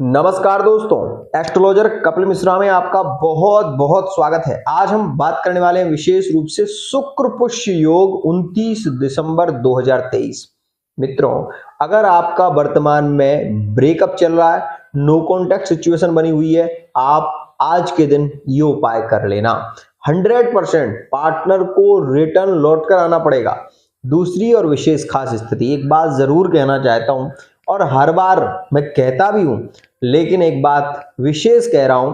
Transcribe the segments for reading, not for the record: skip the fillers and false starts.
नमस्कार दोस्तों, एस्ट्रोलॉजर कपिल मिश्रा में आपका बहुत बहुत स्वागत है। आज हम बात करने वाले हैं विशेष रूप से शुक्र पुष्य योग 29 दिसंबर 2023। मित्रों, अगर आपका वर्तमान में ब्रेकअप चल रहा है, नो कॉन्टैक्ट सिचुएशन बनी हुई है, आप आज के दिन ये उपाय कर लेना। 100% पार्टनर को रिटर्न लौट कर आना पड़ेगा। दूसरी और विशेष खास स्थिति, एक बात जरूर कहना चाहता हूं और हर बार मैं कहता भी हूं, लेकिन एक बात विशेष कह रहा हूं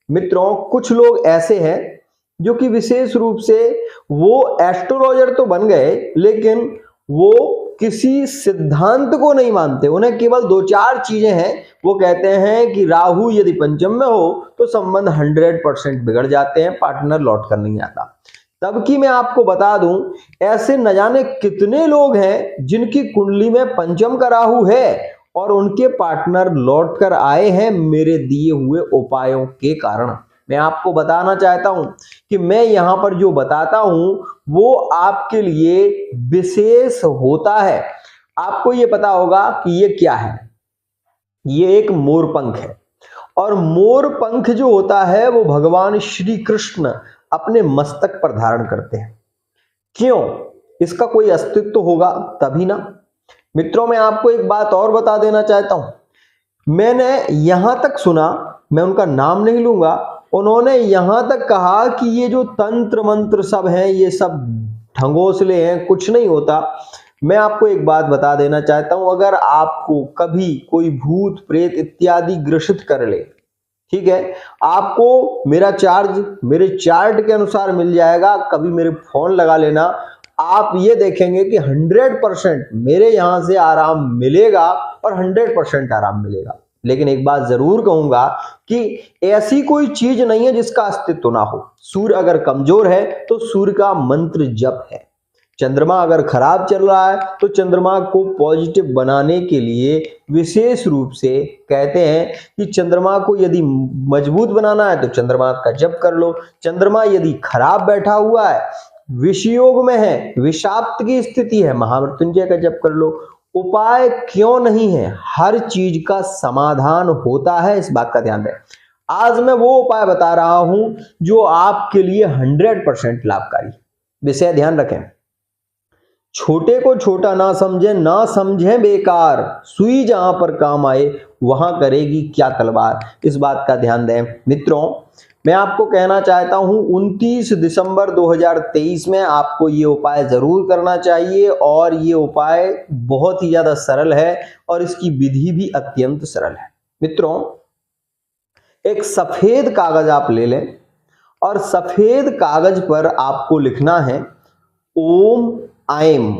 मित्रों, कुछ लोग ऐसे हैं जो कि विशेष रूप से वो एस्ट्रोलॉजर तो बन गए, लेकिन वो किसी सिद्धांत को नहीं मानते। उन्हें केवल 2-4 चीजें हैं। वो कहते हैं कि राहु यदि पंचम में हो तो संबंध 100% बिगड़ जाते हैं, पार्टनर लौट कर नहीं आता। तब की मैं आपको बता दूं, ऐसे न जाने कितने लोग हैं जिनकी कुंडली में पंचम का राहु है और उनके पार्टनर लौट कर आए हैं मेरे दिए हुए उपायों के कारण। मैं आपको बताना चाहता हूं कि मैं यहां पर जो बताता हूं वो आपके लिए विशेष होता है। आपको ये पता होगा कि ये क्या है। ये एक मोरपंख है और मोरपंख जो होता है वो भगवान श्री कृष्ण अपने मस्तक पर धारण करते हैं। क्यों? इसका कोई अस्तित्व होगा तभी ना। मित्रों, मैं आपको एक बात और बता देना चाहता हूं। मैंने यहां तक सुना, मैं उनका नाम नहीं लूंगा, उन्होंने यहां तक कहा कि ये जो तंत्र मंत्र सब हैं ये सब ढंगोसले हैं, कुछ नहीं होता। मैं आपको एक बात बता देना चाहता हूं, अगर आपको कभी कोई भूत प्रेत इत्यादि ग्रसित कर ले, ठीक है, आपको मेरा चार्ज मेरे चार्ट के अनुसार मिल जाएगा। कभी मेरे फोन लगा लेना, आप ये देखेंगे कि 100% मेरे यहां से आराम मिलेगा और 100% आराम मिलेगा। लेकिन एक बात जरूर कहूंगा कि ऐसी कोई चीज नहीं है जिसका अस्तित्व ना हो। सूर्य अगर कमजोर है तो सूर्य का मंत्र जप है। चंद्रमा अगर खराब चल रहा है तो चंद्रमा को पॉजिटिव बनाने के लिए विशेष रूप से कहते हैं कि चंद्रमा को यदि मजबूत बनाना है तो चंद्रमा का जप कर लो। चंद्रमा यदि खराब बैठा हुआ है, विषयोग में है, विषाप्त की स्थिति है, महामृत्युंजय का जप कर लो। उपाय क्यों नहीं है, हर चीज का समाधान होता है, इस बात का ध्यान दें। आज मैं वो उपाय बता रहा हूं जो आपके लिए 100% लाभकारी। विषय ध्यान रखें, छोटे को छोटा ना समझें बेकार, सुई जहां पर काम आए वहां करेगी क्या तलवार। इस बात का ध्यान दें। मित्रों, मैं आपको कहना चाहता हूं 29 दिसंबर 2023 में आपको ये उपाय जरूर करना चाहिए और ये उपाय बहुत ही ज्यादा सरल है और इसकी विधि भी अत्यंत सरल है। मित्रों, एक सफेद कागज आप ले लें और सफेद कागज पर आपको लिखना है ओम ऐम।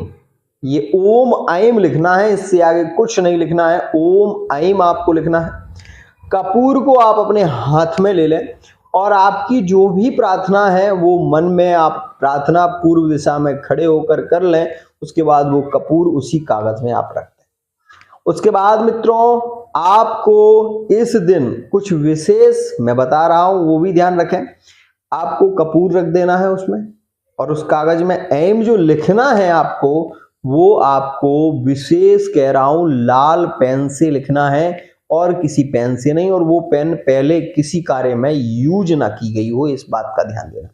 ये ओम ऐम लिखना है, इससे आगे कुछ नहीं लिखना है। ओम ऐम आपको लिखना है। कपूर को आप अपने हाथ में ले लें और आपकी जो भी प्रार्थना है वो मन में आप प्रार्थना पूर्व दिशा में खड़े होकर कर लें। उसके बाद वो कपूर उसी कागज में आप रख दें। उसके बाद मित्रों, आपको इस दिन कुछ विशेष मैं बता रहा हूं वो भी ध्यान रखें। आपको कपूर रख देना है उसमें और उस कागज में एम जो लिखना है आपको, वो आपको विशेष कह रहा हूं लाल पेन से लिखना है और किसी पेन से नहीं, और वो पेन पहले किसी कार्य में यूज ना की गई हो, इस बात का ध्यान देना।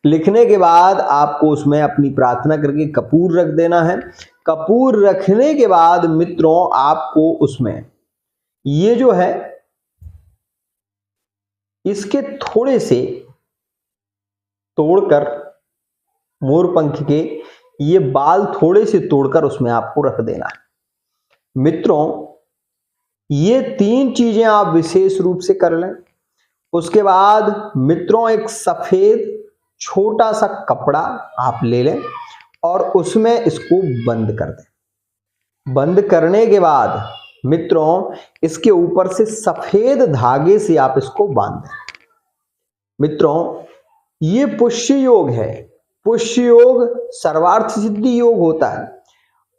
लिखने के बाद आपको उसमें अपनी प्रार्थना करके कपूर रख देना है। कपूर रखने के बाद मित्रों, आपको उसमें ये जो है इसके थोड़े से तोड़कर, मोरपंख के ये बाल थोड़े से तोड़कर उसमें आपको रख देना है। मित्रों, ये 3 चीजें आप विशेष रूप से कर लें। उसके बाद मित्रों, एक सफेद छोटा सा कपड़ा आप ले लें और उसमें इसको बंद कर दें। बंद करने के बाद मित्रों, इसके ऊपर से सफेद धागे से आप इसको बांध दें। मित्रों, ये पुष्य योग है। पुष्य योग सर्वार्थ सिद्धि योग होता है।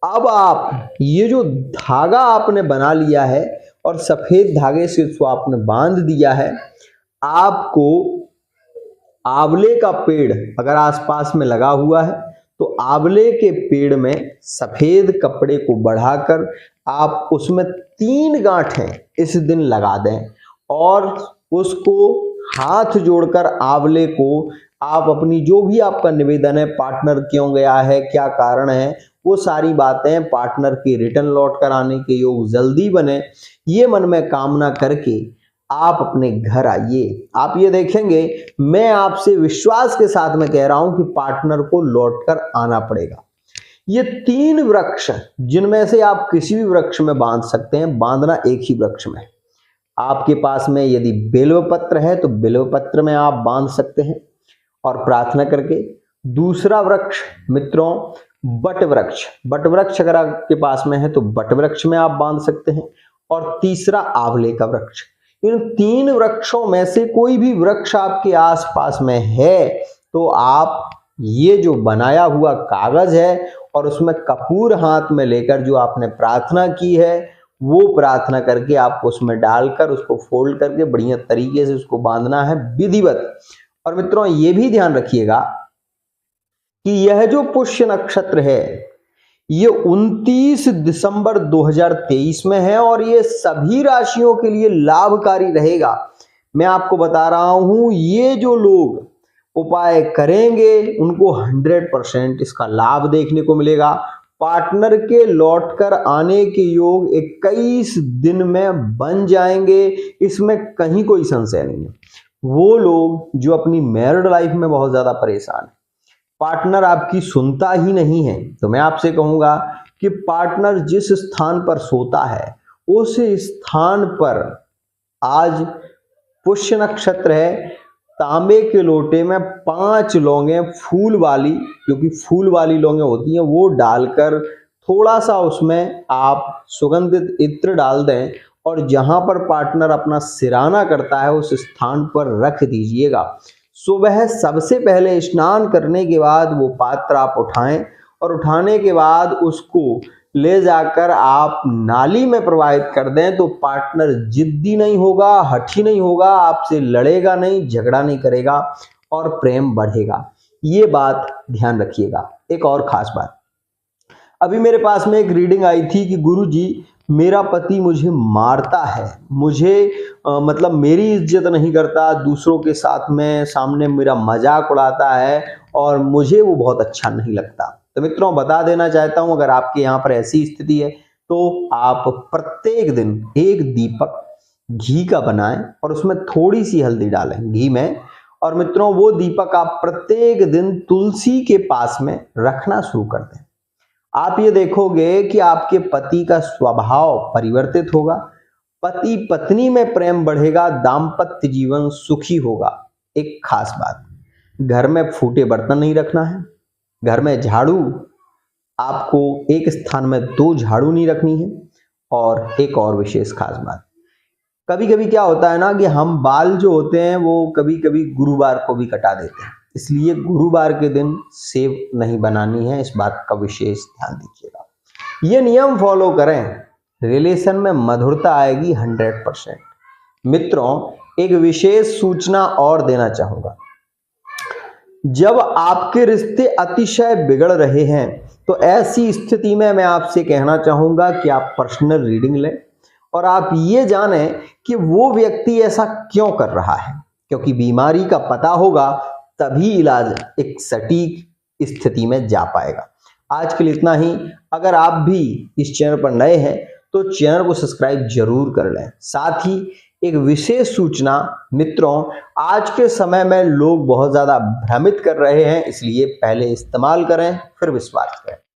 अब आप ये जो धागा आपने बना लिया है और सफेद धागे से इसको आपने बांध दिया है, आपको आंवले का पेड़ अगर आसपास में लगा हुआ है तो आंवले के पेड़ में सफेद कपड़े को बढ़ाकर आप उसमें 3 गांठें इस दिन लगा दें और उसको हाथ जोड़कर आंवले को आप अपनी जो भी आपका निवेदन है, पार्टनर क्यों गया है, क्या कारण है, वो सारी बातें, पार्टनर की रिटर्न लौट कर आने के योग जल्दी बने, ये मन में कामना करके आप अपने घर आइए। आप ये देखेंगे, मैं आपसे विश्वास के साथ में कह रहा हूं कि पार्टनर को लौटकर आना पड़ेगा। ये 3 वृक्ष जिनमें से आप किसी भी वृक्ष में बांध सकते हैं, बांधना एक ही वृक्ष में। आपके पास में यदि बिल्व पत्र है तो बिल्व पत्र में आप बांध सकते हैं और प्रार्थना करके। दूसरा वृक्ष मित्रों बट वृक्ष, बट वृक्ष अगर आपके पास में है तो बट वृक्ष में आप बांध सकते हैं। और तीसरा आंवले का वृक्ष। इन 3 वृक्षों में से कोई भी वृक्ष आपके आसपास में है तो आप ये जो बनाया हुआ कागज है और उसमें कपूर हाथ में लेकर जो आपने प्रार्थना की है वो प्रार्थना करके आप उसमें डालकर उसको फोल्ड करके बढ़िया तरीके से उसको बांधना है विधिवत। और मित्रों ये भी ध्यान रखिएगा कि यह जो पुष्य नक्षत्र है ये 29 दिसंबर 2023 में है और ये सभी राशियों के लिए लाभकारी रहेगा। मैं आपको बता रहा हूं, ये जो लोग उपाय करेंगे उनको 100% इसका लाभ देखने को मिलेगा। पार्टनर के लौटकर आने के योग 21 दिन में बन जाएंगे, इसमें कहीं कोई संशय नहीं है। वो लोग जो अपनी मैरिड लाइफ में बहुत ज्यादा परेशान है, पार्टनर आपकी सुनता ही नहीं है, तो मैं आपसे कहूंगा कि पार्टनर जिस स्थान पर सोता है उस स्थान पर आज पुष्य नक्षत्र है, तांबे के लोटे में 5 लौंगे फूल वाली, क्योंकि फूल वाली लौंगे होती हैं, वो डालकर थोड़ा सा उसमें आप सुगंधित इत्र डाल दें और जहां पर पार्टनर अपना सिराना करता है उस स्थान पर रख दीजिएगा। सुबह सबसे पहले स्नान करने के बाद वो पात्र आप उठाएं और उठाने के बाद उसको ले जाकर आप नाली में प्रवाहित कर दें तो पार्टनर जिद्दी नहीं होगा, हठी नहीं होगा, आपसे लड़ेगा नहीं, झगड़ा नहीं करेगा और प्रेम बढ़ेगा। ये बात ध्यान रखिएगा। एक और खास बात, अभी मेरे पास में एक रीडिंग आई थी कि गुरुजी मेरा पति मुझे मारता है, मुझे मतलब मेरी इज्जत नहीं करता, दूसरों के साथ में सामने मेरा मजाक उड़ाता है और मुझे वो बहुत अच्छा नहीं लगता। तो मित्रों बता देना चाहता हूं, अगर आपके यहाँ पर ऐसी स्थिति है तो आप प्रत्येक दिन एक दीपक घी का बनाएं और उसमें थोड़ी सी हल्दी डालें घी में, और मित्रों वो दीपक आप प्रत्येक दिन तुलसी के पास में रखना शुरू कर दें। आप ये देखोगे कि आपके पति का स्वभाव परिवर्तित होगा, पति पत्नी में प्रेम बढ़ेगा, दाम्पत्य जीवन सुखी होगा। एक खास बात, घर में फूटे बर्तन नहीं रखना है, घर में झाड़ू आपको एक स्थान में 2 झाड़ू नहीं रखनी है। और एक और विशेष खास बात, कभी कभी क्या होता है ना कि हम बाल जो होते हैं वो कभी कभी गुरुवार को भी कटा देते हैं, इसलिए गुरुवार के दिन सेव नहीं बनानी है, इस बात का विशेष ध्यान दीजिएगा। ये नियम फॉलो करें, रिलेशन में मधुरता आएगी 100%। मित्रों एक विशेष सूचना और देना चाहूंगा, जब आपके रिश्ते अतिशय बिगड़ रहे हैं तो ऐसी स्थिति में मैं आपसे कहना चाहूंगा कि आप पर्सनल रीडिंग लें और आप ये जानें कि वो व्यक्ति ऐसा क्यों कर रहा है, क्योंकि बीमारी का पता होगा तभी इलाज एक सटीक स्थिति में जा पाएगा। आज के लिए इतना ही। अगर आप भी इस चैनल पर नए हैं तो चैनल को सब्सक्राइब जरूर कर लें। साथ ही एक विशेष सूचना मित्रों, आज के समय में लोग बहुत ज्यादा भ्रमित कर रहे हैं, इसलिए पहले इस्तेमाल करें फिर विश्वास करें।